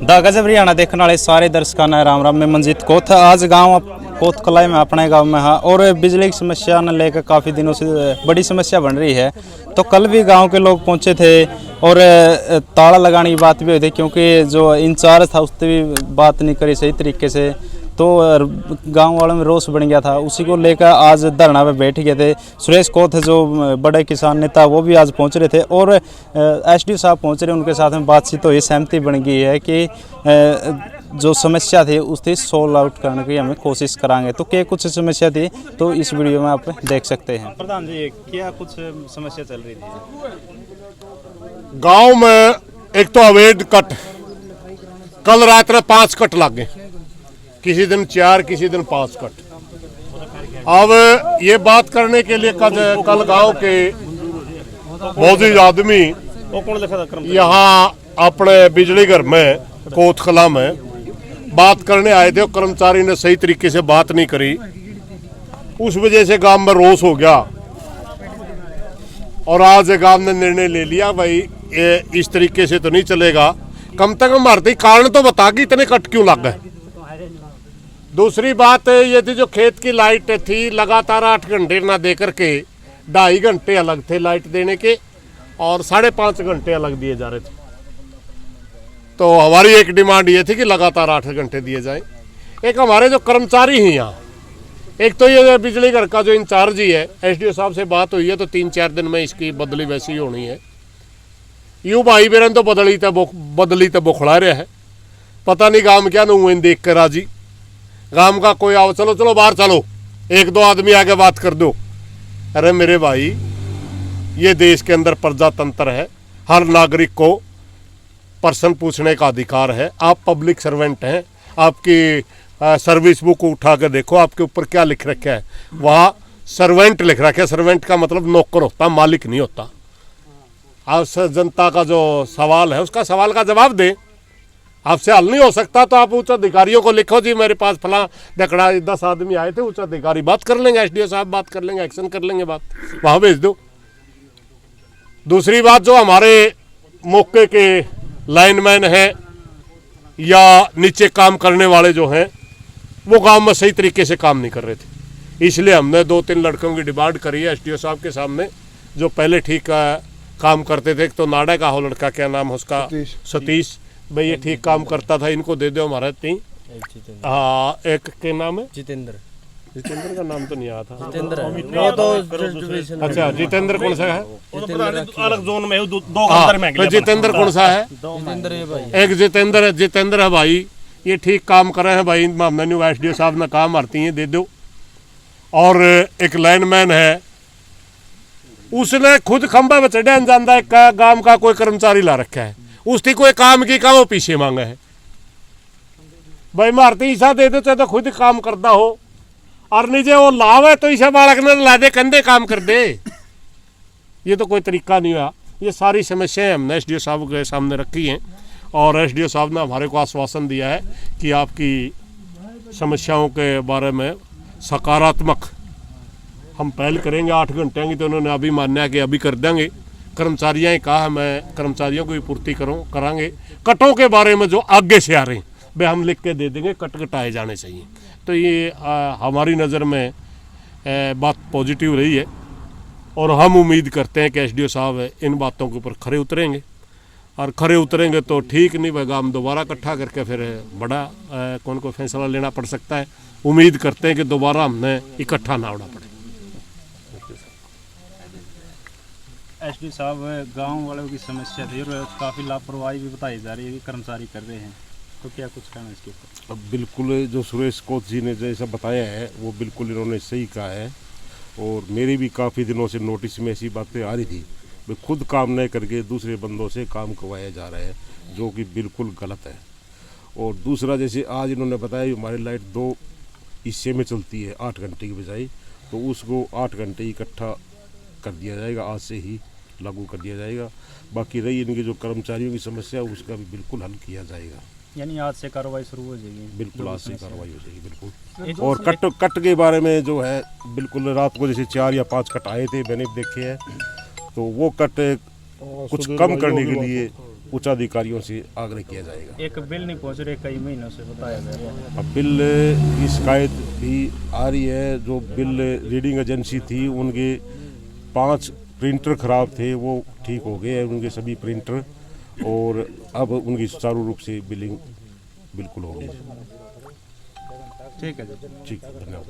The गजब हरियाणा देखने वाले सारे दर्शकों ने राम राम। मैं मंजीत कोथ आज गांव कोथ कलाई में अपने गांव में हाँ, और बिजली की समस्या न लेकर काफ़ी दिनों से बड़ी समस्या बन रही है। तो कल भी गांव के लोग पहुंचे थे और ताला लगाने की बात भी हुई थी, क्योंकि जो इंचार्ज था उससे भी बात नहीं करी सही तरीके से। तो गांव वालों में रोष बन गया था, उसी को लेकर आज धरना पे बैठ गए थे। सुरेश कोथ जो बड़े किसान नेता वो भी आज पहुंच रहे थे और एसडीओ साहब पहुंच रहे, उनके साथ में बातचीत हुई, सहमति बन गई है कि जो समस्या थी उसकी सोल्व आउट करने की हमें कोशिश कराएंगे। तो क्या कुछ समस्या थी तो इस वीडियो में आप देख सकते हैं। प्रधान जी, क्या कुछ समस्या चल रही थी गांव में? एक तो अवैध कट, कल रात में 5 कट लग गए, किसी दिन 4 किसी दिन 5 कट। अब ये बात करने के लिए कल गांव के मौजूद आदमी यहाँ अपने बिजली घर में कोतखला में बात करने आए थे और कर्मचारी ने सही तरीके से बात नहीं करी, उस वजह से गांव में रोष हो गया। और आज गांव ने निर्णय ले लिया भाई ये इस तरीके से तो नहीं चलेगा, कम से कम भारतीय कारण तो बता कि इतने कट क्यों लग गए। दूसरी बात ये थी जो खेत की लाइट थी लगातार 8 घंटे ना दे करके 2.5 घंटे अलग थे लाइट देने के और 5.5 घंटे अलग दिए जा रहे थे। तो हमारी एक डिमांड ये थी कि लगातार 8 घंटे दिए जाएं। एक हमारे जो कर्मचारी हैं यहाँ, एक तो ये बिजली घर का जो इंचार्ज ही है, एसडीओ साहब से बात हुई है तो 3-4 दिन में इसकी बदली वैसी ही होनी है। यूँ भाई बेरन तो बदली तो बुखड़ा रहा है, पता नहीं गांव क्या न देख कर राजी। गांव का कोई आओ चलो चलो बाहर चलो, 1-2 आदमी आगे बात कर दो। अरे मेरे भाई, ये देश के अंदर प्रजातंत्र है, हर नागरिक को प्रश्न पूछने का अधिकार है। आप पब्लिक सर्वेंट हैं, आपकी सर्विस बुक उठा कर देखो आपके ऊपर क्या लिख रखा है। वहाँ सर्वेंट लिख रखा है, सर्वेंट का मतलब नौकर होता, मालिक नहीं होता। आपसे जनता का जो सवाल है उसका सवाल का जवाब दें। आपसे हल नहीं हो सकता तो आप उच्च अधिकारियों को लिखो जी मेरे पास फला दकड़ा 10 आदमी आए थे, उच्च अधिकारी बात कर लेंगे, एसडीओ साहब बात कर लेंगे, एक्शन कर लेंगे, बात वहाँ भेज दो। दूसरी बात, जो हमारे मौके के लाइनमैन हैं या नीचे काम करने वाले जो हैं वो गांव में सही तरीके से काम नहीं कर रहे थे, इसलिए हमने 2-3 लड़कों की डिमांड करी है एसडीओ साहब के सामने, जो पहले ठीक काम करते थे। एक तो नाड़ा का हो लड़का, क्या नाम है उसका, सतीश भाई, ये ठीक काम करता था, इनको दे दो हमारा 3। हाँ, एक के नाम है जितेंद्र का नाम तो नहीं आया था। अच्छा, जितेंद्र कौन सा है? अलग जोन में 2 अंदर में। तो जितेंद्र कौन सा है? एक जितेंद्र है भाई, ये ठीक काम कर रहे हैं भाई, हमने एसडीओ साहब ने काम आती है दे दो। और एक लाइनमैन है, उसने खुद खंबा में चढ़ा जानता है, गांव का कोई कर्मचारी ला रखा है, उसकी कोई काम की का वो पीछे मांगा है। भाई मारती ईसा दे दो तो खुद काम करता हो, और नीचे वो लावे तो ईसा बालक ने ला दे कंधे काम कर दे, ये तो कोई तरीका नहीं हुआ। ये सारी समस्याएं हमने एसडीओ साहब के सामने रखी हैं और एसडीओ साहब ने हमारे को आश्वासन दिया है कि आपकी समस्याओं के बारे में सकारात्मक हम पहल करेंगे। 8 घंटे की तो उन्होंने अभी मान्या कि अभी कर देंगे। कर्मचारियों ने कहा मैं कर्मचारियों को भी पूर्ति करांगे। कटों के बारे में जो आगे से आ रहे हैं वे हम लिख के दे देंगे, कट कटाए जाने चाहिए। तो ये हमारी नज़र में बात पॉजिटिव रही है और हम उम्मीद करते हैं कि एसडीओ साहब इन बातों के ऊपर खरे उतरेंगे, और खरे उतरेंगे तो ठीक नहीं होगा, हम दोबारा इकट्ठा करके फिर बड़ा कौन को फैसला लेना पड़ सकता है। उम्मीद करते हैं कि दोबारा हमने इकट्ठा ना होना पड़े। एसडीओ साहब, गांव वालों की समस्या थी और काफ़ी लापरवाही भी बताई जा रही है कि कर्मचारी कर रहे हैं, तो क्या कुछ कहना इसके ऊपर? अब बिल्कुल जो सुरेश कोथ जी ने जैसा बताया है वो बिल्कुल इन्होंने सही कहा है, और मेरी भी काफ़ी दिनों से नोटिस में ऐसी बातें आ रही थी, वे खुद काम नहीं करके दूसरे बंदों से काम करवाया जा रहा है, जो कि बिल्कुल गलत है। और दूसरा, जैसे आज इन्होंने बताया हमारी लाइट 2 हिस्से में चलती है 8 घंटे की बजाय, तो उसको 8 घंटे इकट्ठा कर दिया जाएगा, आज से ही लागू कर दिया जाएगा। बाकी रही इनकी जो कर्मचारियों की समस्या उसका भी बिल्कुल हल किया जाएगा। यानी आज से कार्रवाई शुरू हो जाएगी? बिल्कुल आज से कार्रवाई हो जाएगी, बिल्कुल। और कट के बारे में जो है, बिल्कुल रात को जैसे 4 या 5 कट आए थे मैंने देखे हैं, तो वो कट कुछ कम करने के लिए उच्च अधिकारियों से आग्रह किया जाएगा। एक बिल नहीं पहुंच रहे कई महीनों से बताया गया है। अब बिल की शिकायत भी आ रही है। जो बिल रीडिंग एजेंसी थी उनके 5 प्रिंटर खराब थे, वो ठीक हो गए हैं उनके सभी प्रिंटर, और अब उनकी सुचारू रूप से बिलिंग बिल्कुल हो गई। ठीक है जी। ठीक है, धन्यवाद।